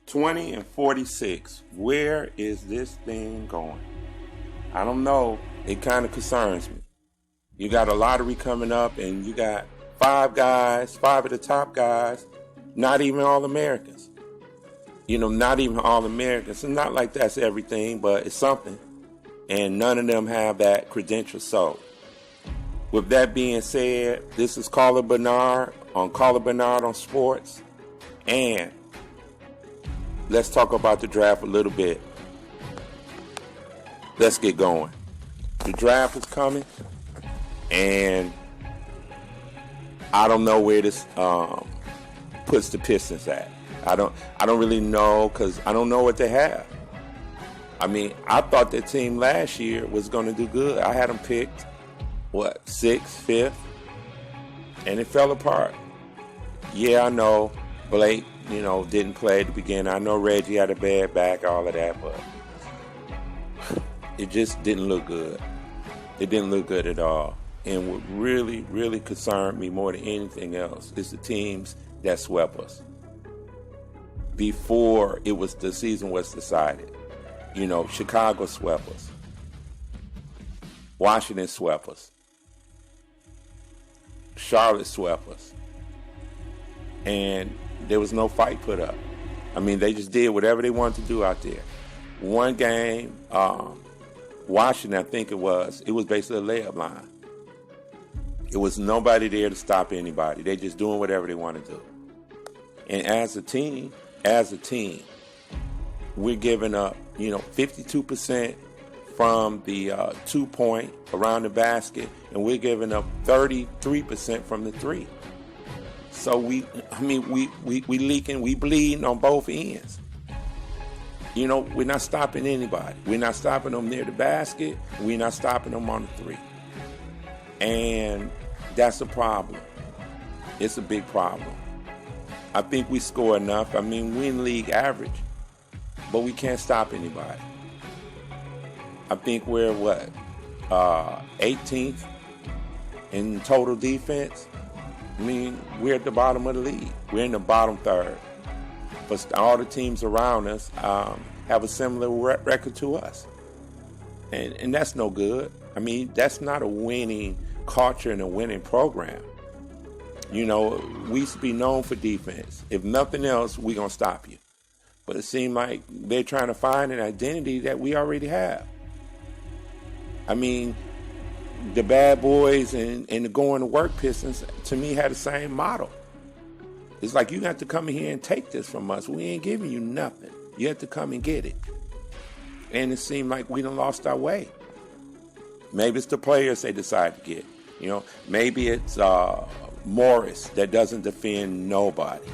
20-46. Where is this thing going? I don't know. It kind of concerns me. You got a lottery coming up, and you got five of the top guys, not even All-Americans. Not even All-Americans. It's not like that's everything, but it's something. And none of them have that credential. So, with that being said, this is Caller Bernard on Sports. And let's talk about the draft a little bit. Let's get going. The draft is coming, and I don't know where this puts the Pistons at. I don't really know, because I don't know what they have. I mean, I thought that team last year was going to do good. I had them picked, 6th, 5th, and it fell apart. Yeah, I know Blake, didn't play at the beginning. I know Reggie had a bad back, all of that, but it just didn't look good. It didn't look good at all. And what really, really concerned me more than anything else is the teams that swept us before the season was decided. Chicago swept us. Washington swept us. Charlotte swept us. And there was no fight put up. I mean, they just did whatever they wanted to do out there. One game, Washington, I think it was basically a layup line. It was nobody there to stop anybody. They just doing whatever they want to do. And as a team, we're giving up, 52% from the 2-point around the basket, and we're giving up 33% from the 3. So we leaking, we bleeding on both ends. We're not stopping anybody. We're not stopping them near the basket. We're not stopping them on the 3. And that's a problem. It's a big problem. I think we score enough. I mean, we're in league average, but we can't stop anybody. I think we're 18th in total defense. I mean, we're at the bottom of the league. We're in the bottom third. But all the teams around us have a similar record to us. And that's no good. I mean, that's not a winning culture and a winning program. We used to be known for defense. If nothing else, we're going to stop you. But it seemed like they're trying to find an identity that we already have. I mean, the bad boys and the going to work Pistons, to me, had the same model. It's like, you have to come in here and take this from us. We ain't giving you nothing. You have to come and get it. And it seemed like we done lost our way. Maybe it's the players they decide to get. Maybe it's Morris that doesn't defend nobody.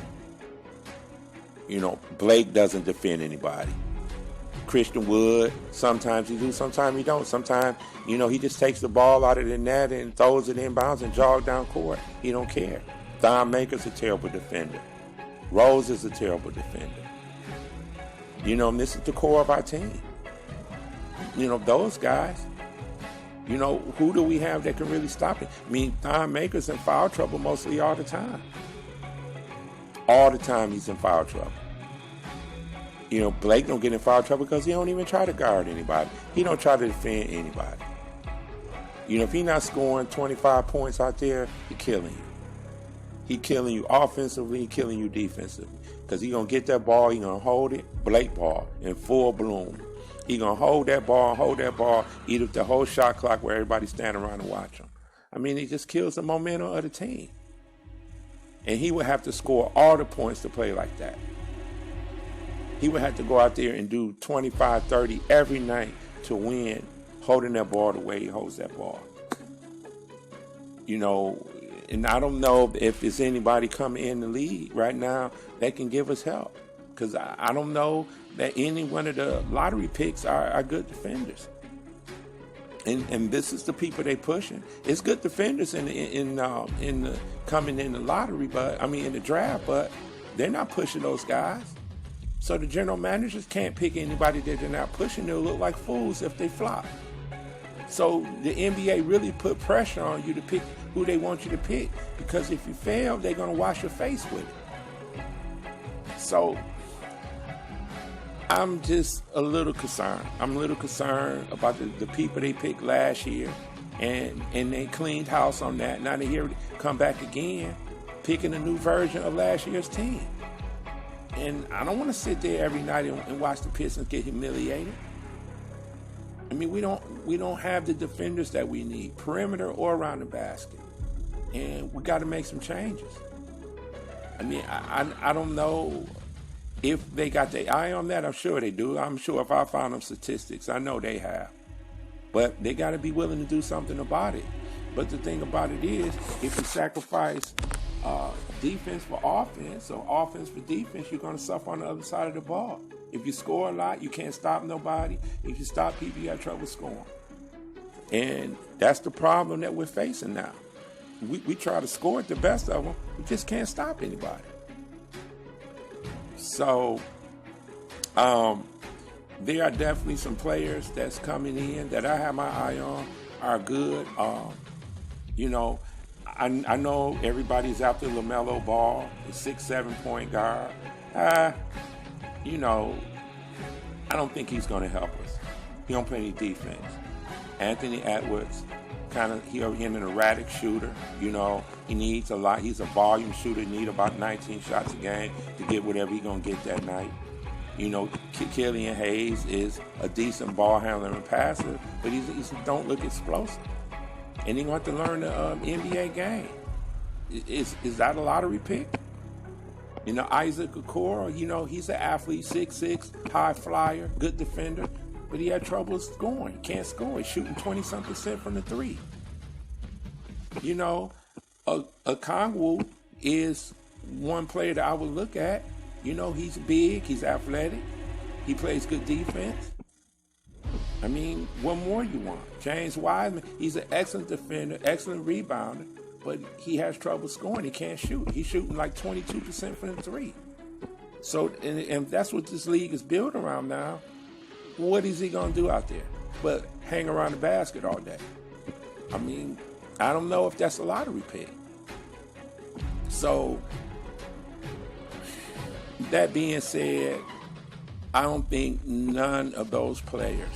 Blake doesn't defend anybody. Christian Wood, sometimes he do, sometimes he don't. Sometimes, he just takes the ball out of the net and throws it inbounds and jogs down court. He don't care. Thon Maker's a terrible defender. Rose is a terrible defender. This is the core of our team. Those guys. Who do we have that can really stop it? I mean, Thon Maker's in foul trouble mostly all the time. All the time he's in foul trouble. Blake don't get in foul trouble because he don't even try to guard anybody. He don't try to defend anybody. If he's not scoring 25 points out there, he's killing you. He's killing you offensively, he's killing you defensively. Because he's going to get that ball, he's going to hold it, Blake ball, in full bloom. He's going to hold that ball, eat up the whole shot clock where everybody's standing around and watch him. I mean, he just kills the momentum of the team. And he would have to score all the points to play like that. He would have to go out there and do 25, 30 every night to win, holding that ball the way he holds that ball. And I don't know if there's anybody coming in the league right now that can give us help. Because I don't know that any one of the lottery picks are good defenders. And this is the people they pushing. It's good defenders in the coming in the lottery, in the draft, but they're not pushing those guys. So the general managers can't pick anybody that they're not pushing. They'll look like fools if they flop. So the NBA really put pressure on you to pick who they want you to pick, because if you fail, they're going to wash your face with it. So I'm just a little concerned. I'm a little concerned about the people they picked last year, and they cleaned house on that. Now they here come back again, picking a new version of last year's team. And I don't want to sit there every night and watch the Pistons get humiliated. I mean, we don't have the defenders that we need, perimeter or around the basket, and we got to make some changes. I mean, I don't know if they got their eye on that. I'm sure they do. I'm sure if I found them statistics, I know they have. But they got to be willing to do something about it. But the thing about it is, if you sacrifice defense for offense, or offense for defense, you're going to suffer on the other side of the ball. If you score a lot, you can't stop nobody. If you stop people, you got trouble scoring. And that's the problem that we're facing now. We try to score at the best of them. We just can't stop anybody. So there are definitely some players that's coming in that I have my eye on, are good. You know, I know everybody's after LaMelo Ball, the 6'7" point guard. You know, I don't think he's going to help us. He don't play any defense. Anthony Edwards, he's an erratic shooter. You know, he needs a lot. He's a volume shooter. He needs about 19 shots a game to get whatever he's going to get that night. You know, Killian Hayes is a decent ball handler and passer, but he don't look explosive. And he's going to have to learn the NBA game. Is that a lottery pick? You know, Isaac Okoro, you know, he's an athlete, 6'6", high flyer, good defender, but he had trouble scoring. Can't score. He's shooting 20-some% from the three. You know, Okongwu is one player that I would look at. You know, he's big, he's athletic, he plays good defense. I mean, what more you want? James Wiseman, he's an excellent defender, excellent rebounder, but he has trouble scoring. He can't shoot. He's shooting like 22% from the three. So, and that's what this league is built around now. What is he going to do out there but hang around the basket all day? I mean, I don't know if that's a lottery pick. So, that being said, I don't think none of those players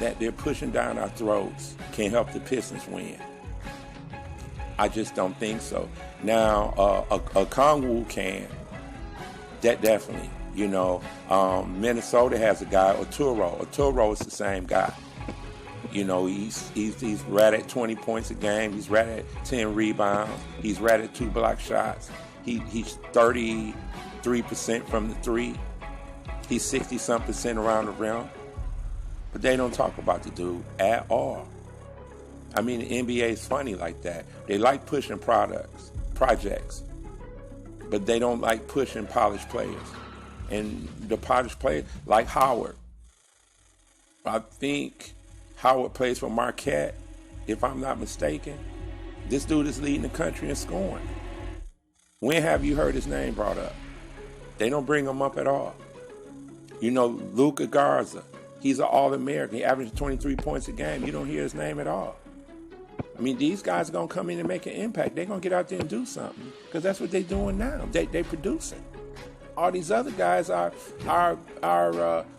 that they're pushing down our throats can help the Pistons win. I just don't think so. Now, Okongwu can. That definitely. You know, Minnesota has a guy, Oturo. Oturo is the same guy. You know, he's right at 20 points a game. He's right at 10 rebounds. He's right at 2 block shots. He's 33% from the three. He's 60-some% around the rim. But they don't talk about the dude at all. I mean, the NBA is funny like that. They like pushing projects, but they don't like pushing polished players. And the polished players, like Howard, I think Howard plays for Marquette, if I'm not mistaken. This dude is leading the country in scoring. When have you heard his name brought up? They don't bring him up at all. You know, Luka Garza, he's an All-American. He averages 23 points a game. You don't hear his name at all. I mean, these guys are going to come in and make an impact. They're going to get out there and do something because that's what they're doing now. They producing. All these other guys are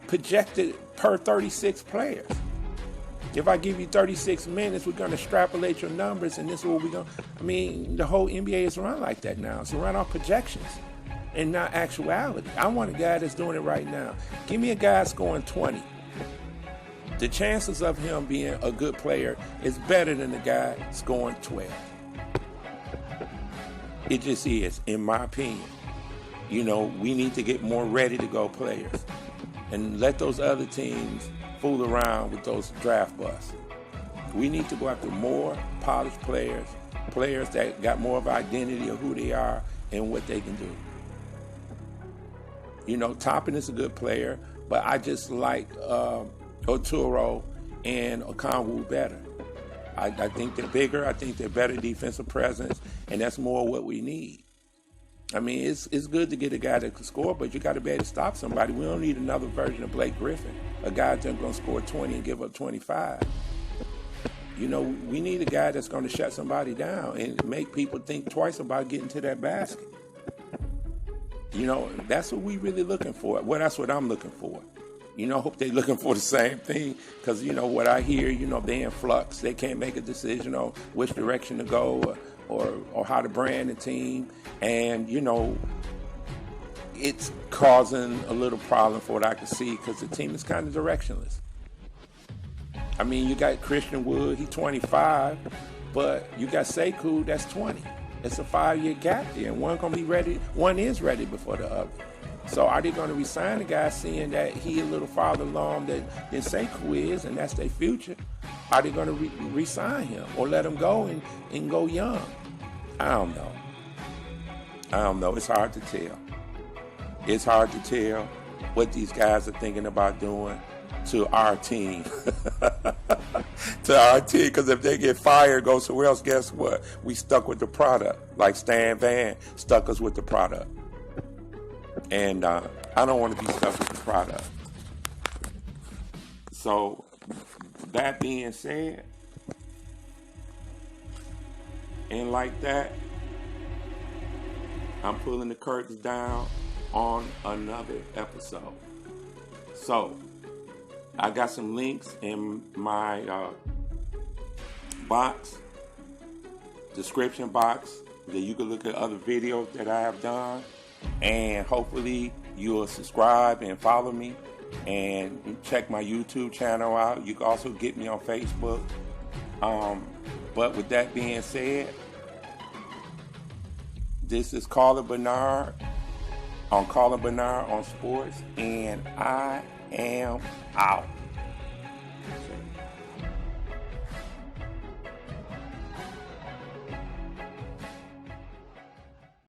projected per 36 players. If I give you 36 minutes, we're going to extrapolate your numbers, and this is what we're going to... I mean, the whole NBA is run like that now. It's run off projections and not actuality. I want a guy that's doing it right now. Give me a guy scoring 20. The chances of him being a good player is better than the guy scoring 12. It just is, in my opinion. You know, we need to get more ready-to-go players and let those other teams fool around with those draft busts. We need to go after more polished players, players that got more of an identity of who they are and what they can do. You know, Toppin is a good player, but I just like Oturo and Okongwu better. I think they're bigger. I think they're better defensive presence, and that's more what we need. I mean, it's good to get a guy that can score, but you got to be able to stop somebody. We don't need another version of Blake Griffin, a guy that's going to score 20 and give up 25. You know, we need a guy that's going to shut somebody down and make people think twice about getting to that basket. That's what we really looking for. Well, that's what I'm looking for. I hope they're looking for the same thing, because, what I hear, they're in flux. They can't make a decision on which direction to go or how to brand the team. And, it's causing a little problem for what I can see, because the team is kind of directionless. I mean, you got Christian Wood, he's 25, but you got Sekou, that's 20. It's a 5-year gap there, and one is ready before the other. So are they going to resign the guy, seeing that he a little farther along than Sekou is, and that's their future? Are they going to resign him or let him go and go young? I don't know. It's hard to tell. It's hard to tell what these guys are thinking about doing to our team. To our team, because if they get fired, go somewhere else, guess what? We stuck with the product, like Stan Van stuck us with the product. And I don't want to be stuck with the product. So, that being said, and like that, I'm pulling the curtains down on another episode. So, I got some links in my description box, that you can look at other videos that I have done. And hopefully you'll subscribe and follow me, and check my YouTube channel out. You can also get me on Facebook. But with that being said, this is Carla Bernard on Carla Bernard on Sports, and I am out.